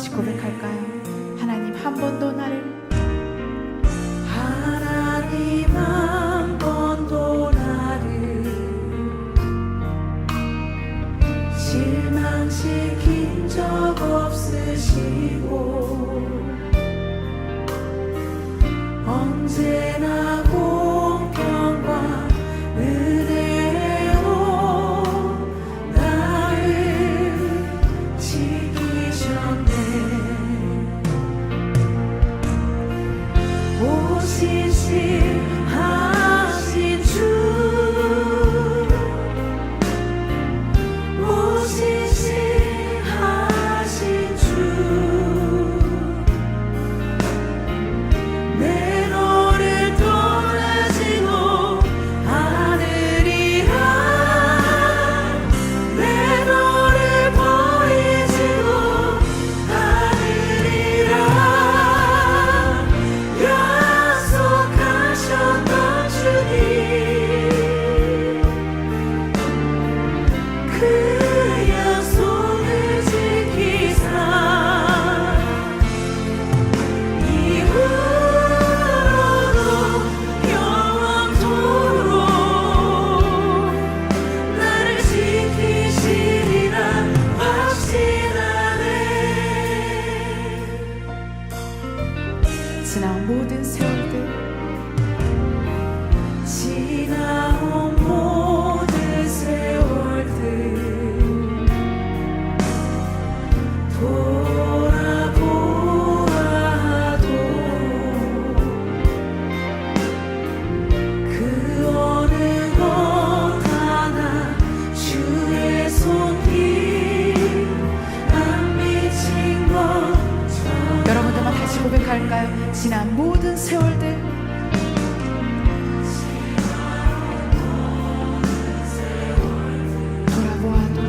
같이 고백할까요? 하나님 한 번도 나를 하나님 한 번도 나를 실망시킨 적 없으시고 언제나 공평과 은혜로 나를 지키셨네. 오신실하신 주, 오신실하신 주, 내 너를 떠나지도 않으리라. 내 너를 버리지도 않으리라. 약속하셨던 주님, 그 약속을 지키사 이후로도 영원토록 나를 지키시리라 확신하네. 지나온 모든 세월들 지나온 모든 세월들 돌아보아도 그 어느 것 하나 주의 손길 안 미친 것처럼. 여러분들만 다시 고백할까요? 지난 모든 세월들 돌아보아도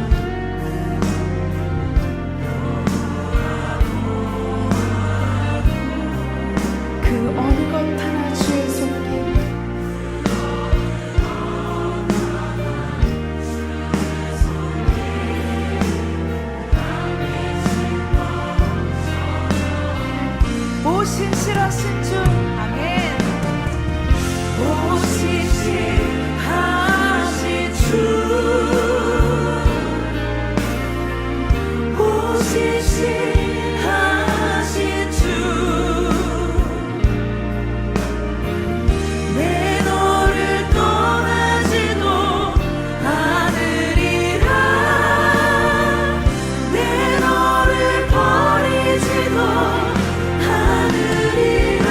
그 어느 것 하나 주의 손길 오신실하신 주 아멘. 오신실하신 주, 오신실하신 주, 내 너를 떠나지도 않으리라. 내 너를 버리지도 않으리라.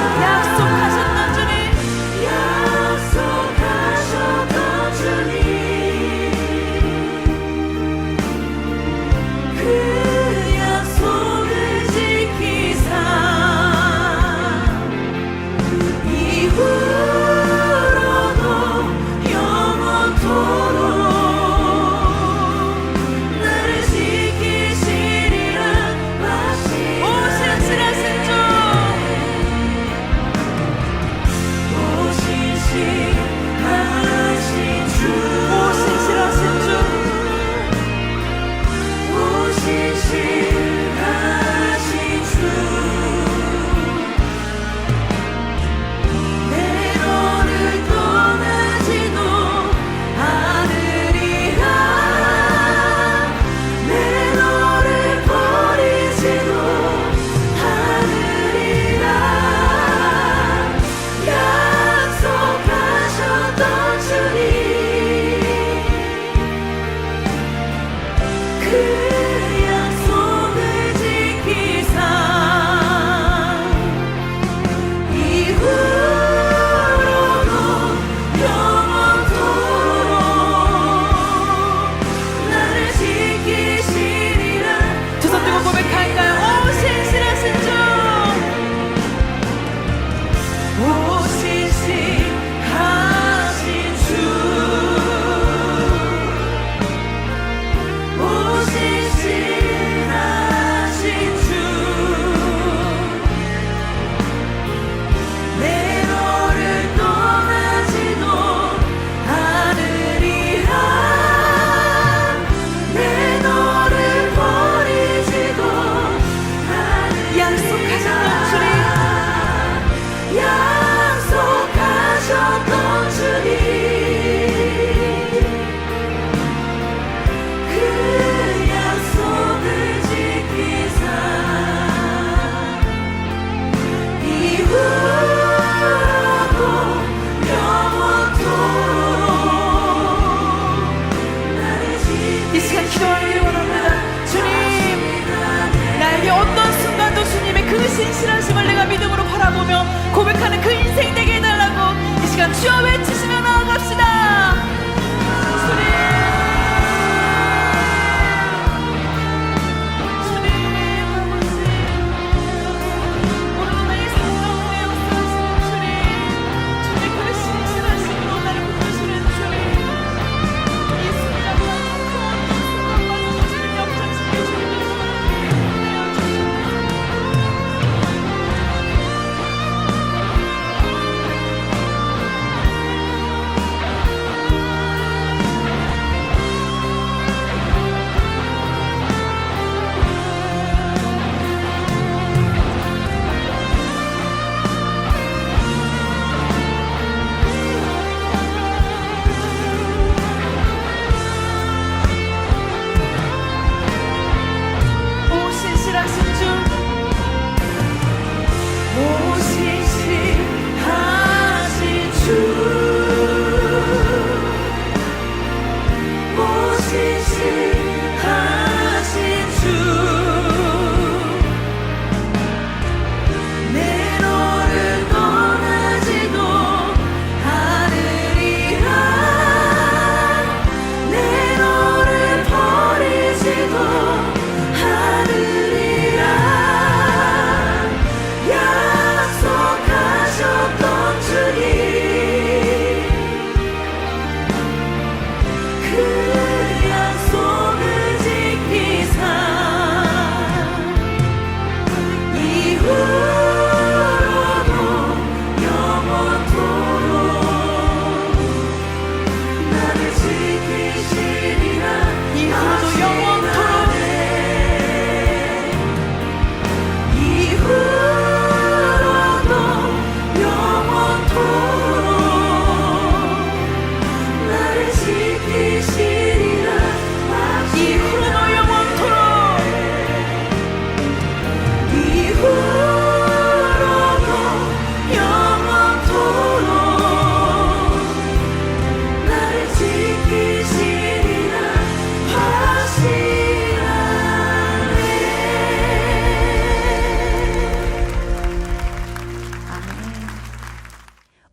주여 외치시며 나아갑시다.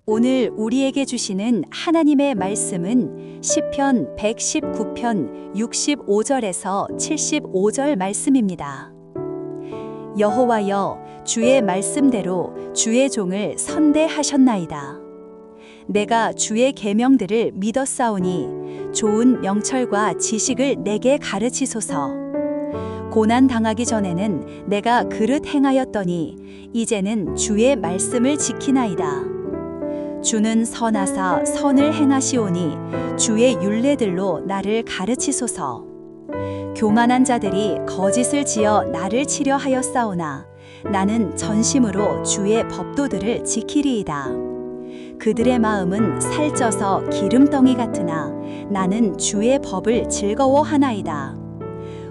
오늘 우리에게 주시는 하나님의 말씀은 시편 119편 65절에서 75절 말씀입니다. 여호와여, 주의 말씀대로 주의 종을 선대하셨나이다. 내가 주의 계명들을 믿었사오니 좋은 명철과 지식을 내게 가르치소서. 고난 당하기 전에는 내가 그릇 행하였더니 이제는 주의 말씀을 지키나이다. 주는 선하사 선을 행하시오니 주의 율례들로 나를 가르치소서. 교만한 자들이 거짓을 지어 나를 치려 하였사오나 나는 전심으로 주의 법도들을 지키리이다. 그들의 마음은 살쪄서 기름덩이 같으나 나는 주의 법을 즐거워하나이다.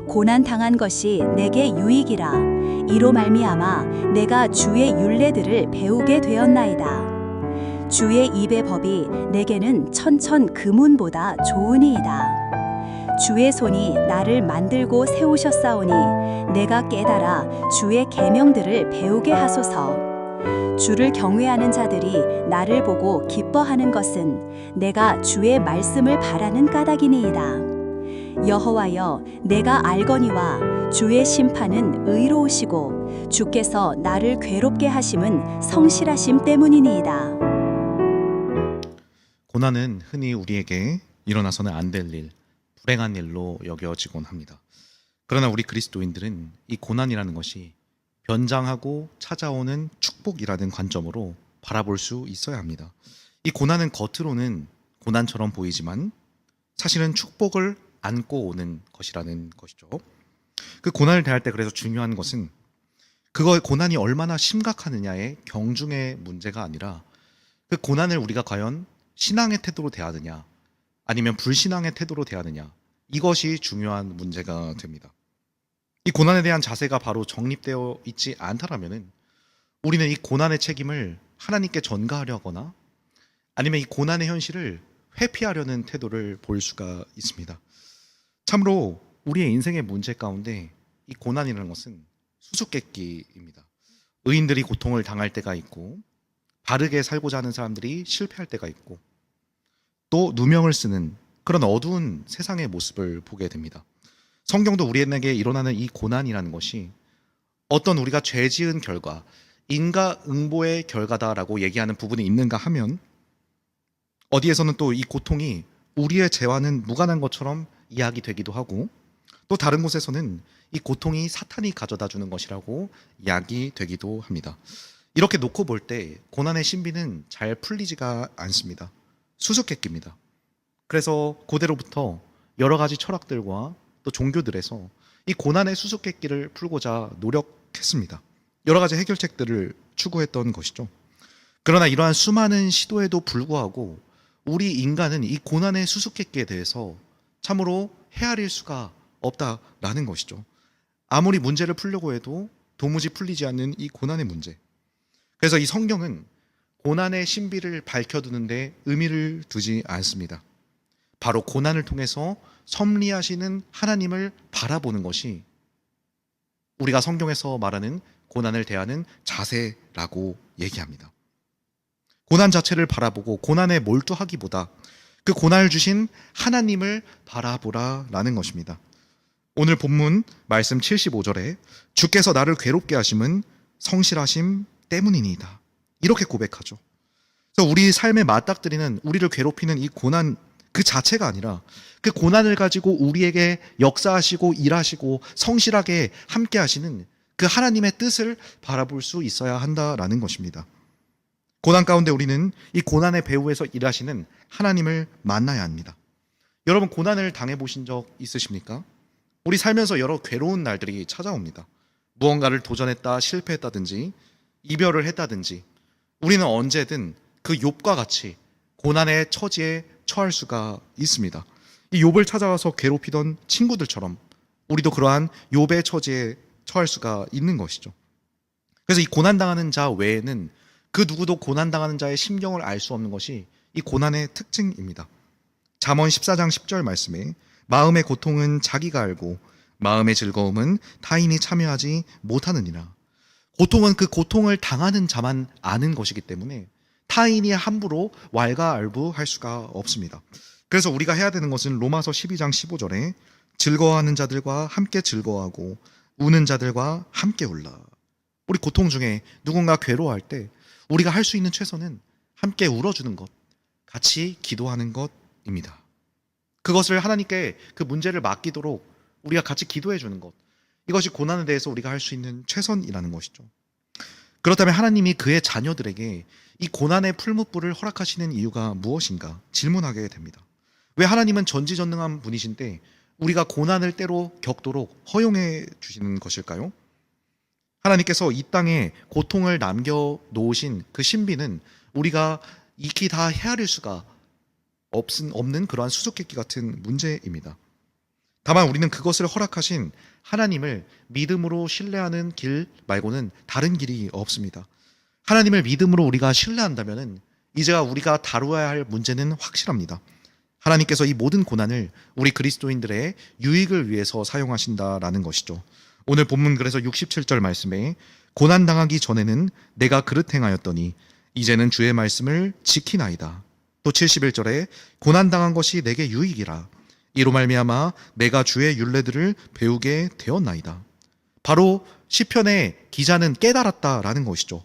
고난 당한 것이 내게 유익이라. 이로 말미암아 내가 주의 율례들을 배우게 되었나이다. 주의 입의 법이 내게는 천천 금운보다 좋으니이다. 주의 손이 나를 만들고 세우셨사오니 내가 깨달아 주의 계명들을 배우게 하소서. 주를 경외하는 자들이 나를 보고 기뻐하는 것은 내가 주의 말씀을 바라는 까닭이니이다. 여호와여, 내가 알거니와 주의 심판은 의로우시고 주께서 나를 괴롭게 하심은 성실하심 때문이니이다. 고난은 흔히 우리에게 일어나서는 안 될 일, 불행한 일로 여겨지곤 합니다. 그러나 우리 그리스도인들은 이 고난이라는 것이 변장하고 찾아오는 축복이라는 관점으로 바라볼 수 있어야 합니다. 이 고난은 겉으로는 고난처럼 보이지만 사실은 축복을 안고 오는 것이라는 것이죠. 그 고난을 대할 때 그래서 중요한 것은 그거의 고난이 얼마나 심각하느냐의 경중의 문제가 아니라 그 고난을 우리가 과연 신앙의 태도로 대하느냐 아니면 불신앙의 태도로 대하느냐, 이것이 중요한 문제가 됩니다. 이 고난에 대한 자세가 바로 정립되어 있지 않다라면 우리는 이 고난의 책임을 하나님께 전가하려 하거나 아니면 이 고난의 현실을 회피하려는 태도를 볼 수가 있습니다. 참으로 우리의 인생의 문제 가운데 이 고난이라는 것은 수수께끼입니다. 의인들이 고통을 당할 때가 있고 바르게 살고자 하는 사람들이 실패할 때가 있고, 또 누명을 쓰는 그런 어두운 세상의 모습을 보게 됩니다. 성경도 우리에게 일어나는 이 고난이라는 것이 어떤 우리가 죄 지은 결과, 인과응보의 결과다라고 얘기하는 부분이 있는가 하면, 어디에서는 또 이 고통이 우리의 죄와는 무관한 것처럼 이야기되기도 하고, 또 다른 곳에서는 이 고통이 사탄이 가져다 주는 것이라고 이야기되기도 합니다. 이렇게 놓고 볼 때 고난의 신비는 잘 풀리지가 않습니다. 수수께끼입니다. 그래서 고대로부터 여러 가지 철학들과 또 종교들에서 이 고난의 수수께끼를 풀고자 노력했습니다. 여러 가지 해결책들을 추구했던 것이죠. 그러나 이러한 수많은 시도에도 불구하고 우리 인간은 이 고난의 수수께끼에 대해서 참으로 헤아릴 수가 없다라는 것이죠. 아무리 문제를 풀려고 해도 도무지 풀리지 않는 이 고난의 문제. 그래서 이 성경은 고난의 신비를 밝혀두는데 의미를 두지 않습니다. 바로 고난을 통해서 섭리하시는 하나님을 바라보는 것이 우리가 성경에서 말하는 고난을 대하는 자세라고 얘기합니다. 고난 자체를 바라보고 고난에 몰두하기보다 그 고난을 주신 하나님을 바라보라라는 것입니다. 오늘 본문 말씀 75절에 주께서 나를 괴롭게 하심은 성실하심 때문이니이다. 이렇게 고백하죠. 그래서 우리 삶에 맞닥뜨리는 우리를 괴롭히는 이 고난 그 자체가 아니라 그 고난을 가지고 우리에게 역사하시고 일하시고 성실하게 함께 하시는 그 하나님의 뜻을 바라볼 수 있어야 한다라는 것입니다. 고난 가운데 우리는 이 고난의 배후에서 일하시는 하나님을 만나야 합니다. 여러분, 고난을 당해보신 적 있으십니까? 우리 살면서 여러 괴로운 날들이 찾아옵니다. 무언가를 도전했다 실패했다든지 이별을 했다든지 우리는 언제든 그 욥과 같이 고난의 처지에 처할 수가 있습니다. 이 욥을 찾아와서 괴롭히던 친구들처럼 우리도 그러한 욥의 처지에 처할 수가 있는 것이죠. 그래서 이 고난당하는 자 외에는 그 누구도 고난당하는 자의 심경을 알 수 없는 것이 이 고난의 특징입니다. 잠언 14장 10절 말씀에 마음의 고통은 자기가 알고 마음의 즐거움은 타인이 참여하지 못하느니라. 고통은 그 고통을 당하는 자만 아는 것이기 때문에 타인이 함부로 왈가왈부할 수가 없습니다. 그래서 우리가 해야 되는 것은 로마서 12장 15절에 즐거워하는 자들과 함께 즐거워하고 우는 자들과 함께 울라. 우리 고통 중에 누군가 괴로워할 때 우리가 할 수 있는 최선은 함께 울어주는 것, 같이 기도하는 것입니다. 그것을 하나님께 그 문제를 맡기도록 우리가 같이 기도해 주는 것, 이것이 고난에 대해서 우리가 할 수 있는 최선이라는 것이죠. 그렇다면 하나님이 그의 자녀들에게 이 고난의 풀무불을 허락하시는 이유가 무엇인가 질문하게 됩니다. 왜 하나님은 전지전능한 분이신데 우리가 고난을 때로 겪도록 허용해 주시는 것일까요? 하나님께서 이 땅에 고통을 남겨놓으신 그 신비는 우리가 익히 다 헤아릴 수가 없는 그러한 수수께끼 같은 문제입니다. 다만 우리는 그것을 허락하신 하나님을 믿음으로 신뢰하는 길 말고는 다른 길이 없습니다. 하나님을 믿음으로 우리가 신뢰한다면 이제가 우리가 다루어야 할 문제는 확실합니다. 하나님께서 이 모든 고난을 우리 그리스도인들의 유익을 위해서 사용하신다라는 것이죠. 오늘 본문 그래서 67절 말씀에 고난당하기 전에는 내가 그릇 행하였더니 이제는 주의 말씀을 지키나이다. 또 71절에 고난당한 것이 내게 유익이라. 이로 말미암아 내가 주의 율례들을 배우게 되었나이다. 바로 시편의 기자는 깨달았다라는 것이죠.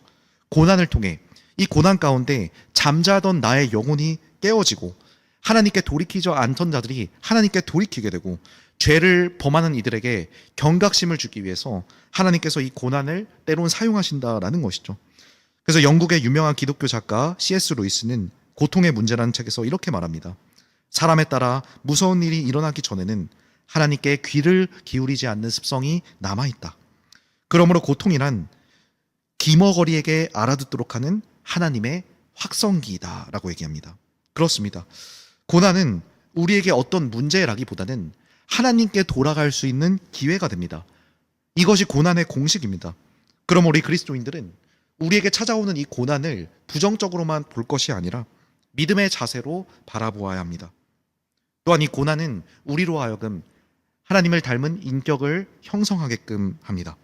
고난을 통해 이 고난 가운데 잠자던 나의 영혼이 깨어지고 하나님께 돌이키지 않던 자들이 하나님께 돌이키게 되고 죄를 범하는 이들에게 경각심을 주기 위해서 하나님께서 이 고난을 때론 사용하신다라는 것이죠. 그래서 영국의 유명한 기독교 작가 C.S. 루이스는 고통의 문제라는 책에서 이렇게 말합니다. 사람에 따라 무서운 일이 일어나기 전에는 하나님께 귀를 기울이지 않는 습성이 남아있다. 그러므로 고통이란 기머거리에게 알아듣도록 하는 하나님의 확성기이다라고 얘기합니다. 그렇습니다. 고난은 우리에게 어떤 문제라기보다는 하나님께 돌아갈 수 있는 기회가 됩니다. 이것이 고난의 공식입니다. 그럼 우리 그리스도인들은 우리에게 찾아오는 이 고난을 부정적으로만 볼 것이 아니라 믿음의 자세로 바라보아야 합니다. 또한 이 고난은 우리로 하여금 하나님을 닮은 인격을 형성하게끔 합니다.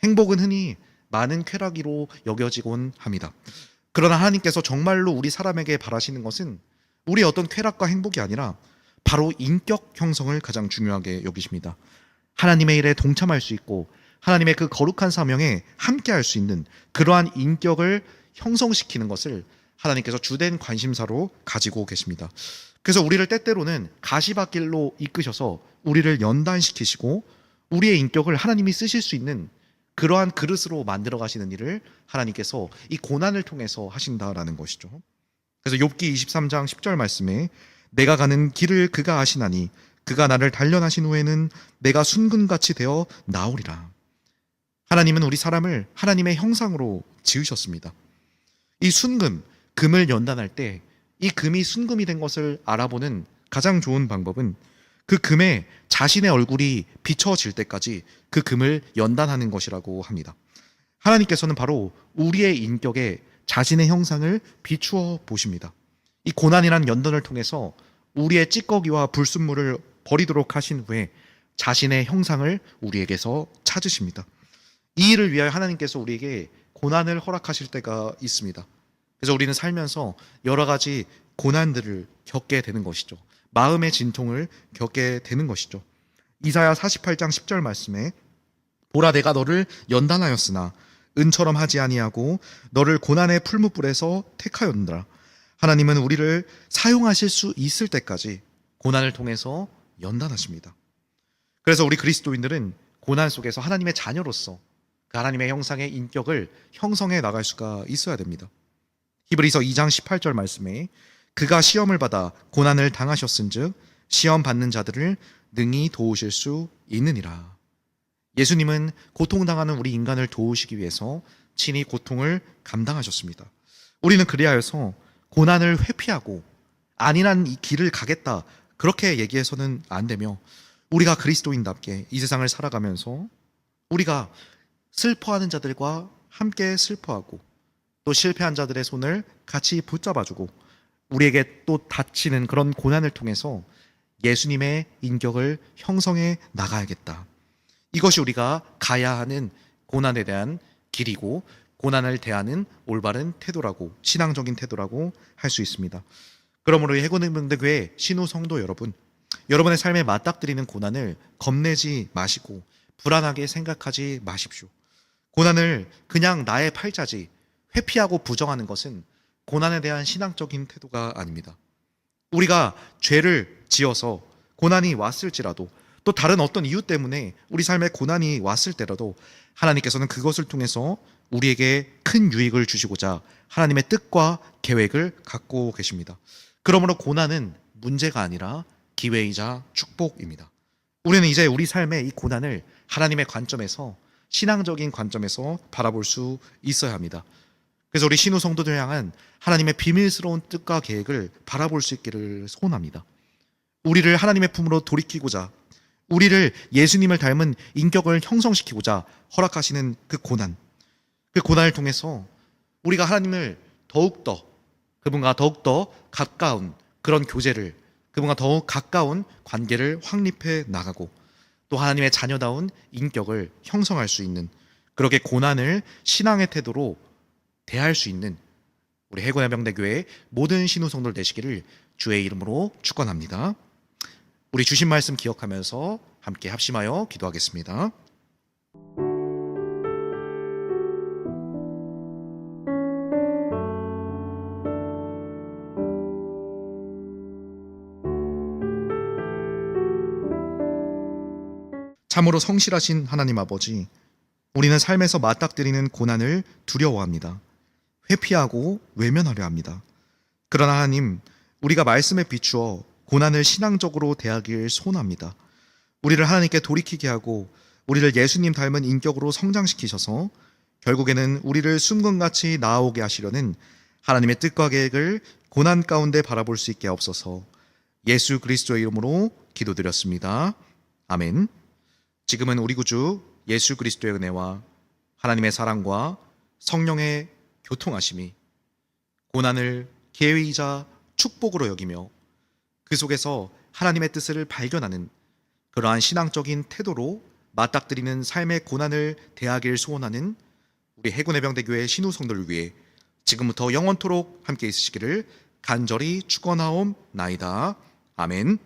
행복은 흔히 많은 쾌락이로 여겨지곤 합니다. 그러나 하나님께서 정말로 우리 사람에게 바라시는 것은 우리의 어떤 쾌락과 행복이 아니라 바로 인격 형성을 가장 중요하게 여기십니다. 하나님의 일에 동참할 수 있고 하나님의 그 거룩한 사명에 함께할 수 있는 그러한 인격을 형성시키는 것을 하나님께서 주된 관심사로 가지고 계십니다. 그래서 우리를 때때로는 가시밭길로 이끄셔서 우리를 연단시키시고 우리의 인격을 하나님이 쓰실 수 있는 그러한 그릇으로 만들어 가시는 일을 하나님께서 이 고난을 통해서 하신다라는 것이죠. 그래서 욥기 23장 10절 말씀에 내가 가는 길을 그가 아시나니 그가 나를 단련하신 후에는 내가 순금같이 되어 나오리라. 하나님은 우리 사람을 하나님의 형상으로 지으셨습니다. 이 순금, 금을 연단할 때 이 금이 순금이 된 것을 알아보는 가장 좋은 방법은 그 금에 자신의 얼굴이 비춰질 때까지 그 금을 연단하는 것이라고 합니다. 하나님께서는 바로 우리의 인격에 자신의 형상을 비추어 보십니다. 이 고난이란 연단을 통해서 우리의 찌꺼기와 불순물을 버리도록 하신 후에 자신의 형상을 우리에게서 찾으십니다. 이 일을 위하여 하나님께서 우리에게 고난을 허락하실 때가 있습니다. 그래서 우리는 살면서 여러 가지 고난들을 겪게 되는 것이죠. 마음의 진통을 겪게 되는 것이죠. 이사야 48장 10절 말씀에 보라 내가 너를 연단하였으나 은처럼 하지 아니하고 너를 고난의 풀무불에서 택하였느라. 하나님은 우리를 사용하실 수 있을 때까지 고난을 통해서 연단하십니다. 그래서 우리 그리스도인들은 고난 속에서 하나님의 자녀로서 그 하나님의 형상의 인격을 형성해 나갈 수가 있어야 됩니다. 히브리서 2장 18절 말씀에 그가 시험을 받아 고난을 당하셨은즉 시험 받는 자들을 능히 도우실 수 있느니라. 예수님은 고통당하는 우리 인간을 도우시기 위해서 친히 고통을 감당하셨습니다. 우리는 그리하여서 고난을 회피하고 안일한 이 길을 가겠다 그렇게 얘기해서는 안 되며 우리가 그리스도인답게 이 세상을 살아가면서 우리가 슬퍼하는 자들과 함께 슬퍼하고 또 실패한 자들의 손을 같이 붙잡아주고 우리에게 또 닥치는 그런 고난을 통해서 예수님의 인격을 형성해 나가야겠다. 이것이 우리가 가야 하는 고난에 대한 길이고 고난을 대하는 올바른 태도라고 신앙적인 태도라고 할 수 있습니다. 그러므로 해군대교회 신우 성도 여러분, 여러분의 삶에 맞닥뜨리는 고난을 겁내지 마시고 불안하게 생각하지 마십시오. 고난을 그냥 나의 팔자지 회피하고 부정하는 것은 고난에 대한 신앙적인 태도가 아닙니다. 우리가 죄를 지어서 고난이 왔을지라도 또 다른 어떤 이유 때문에 우리 삶에 고난이 왔을 때라도 하나님께서는 그것을 통해서 우리에게 큰 유익을 주시고자 하나님의 뜻과 계획을 갖고 계십니다. 그러므로 고난은 문제가 아니라 기회이자 축복입니다. 우리는 이제 우리 삶의 이 고난을 하나님의 관점에서 신앙적인 관점에서 바라볼 수 있어야 합니다. 그래서 우리 신우 성도들 향한 하나님의 비밀스러운 뜻과 계획을 바라볼 수 있기를 소원합니다. 우리를 하나님의 품으로 돌이키고자 우리를 예수님을 닮은 인격을 형성시키고자 허락하시는 그 고난을 통해서 우리가 하나님을 더욱더 그분과 더욱더 가까운 그런 교제를 그분과 더욱 가까운 관계를 확립해 나가고 또 하나님의 자녀다운 인격을 형성할 수 있는 그렇게 고난을 신앙의 태도로 대할 수 있는 우리 해군해병대교회 모든 신우 성도들 되시기를 주의 이름으로 축원합니다. 우리 주신 말씀 기억하면서 함께 합심하여 기도하겠습니다. 참으로 성실하신 하나님 아버지, 우리는 삶에서 맞닥뜨리는 고난을 두려워합니다. 회피하고 외면하려 합니다. 그러나 하나님, 우리가 말씀에 비추어 고난을 신앙적으로 대하길 소원합니다. 우리를 하나님께 돌이키게 하고 우리를 예수님 닮은 인격으로 성장시키셔서 결국에는 우리를 순금같이 나아오게 하시려는 하나님의 뜻과 계획을 고난 가운데 바라볼 수 있게 하옵소서. 예수 그리스도의 이름으로 기도드렸습니다. 아멘. 지금은 우리 구주 예수 그리스도의 은혜와 하나님의 사랑과 성령의 교통하심이 고난을 기회이자 축복으로 여기며 그 속에서 하나님의 뜻을 발견하는 그러한 신앙적인 태도로 맞닥뜨리는 삶의 고난을 대하길 소원하는 우리 해군해병대교회 신우 성도를 위해 지금부터 영원토록 함께 있으시기를 간절히 축원하옵나이다. 아멘.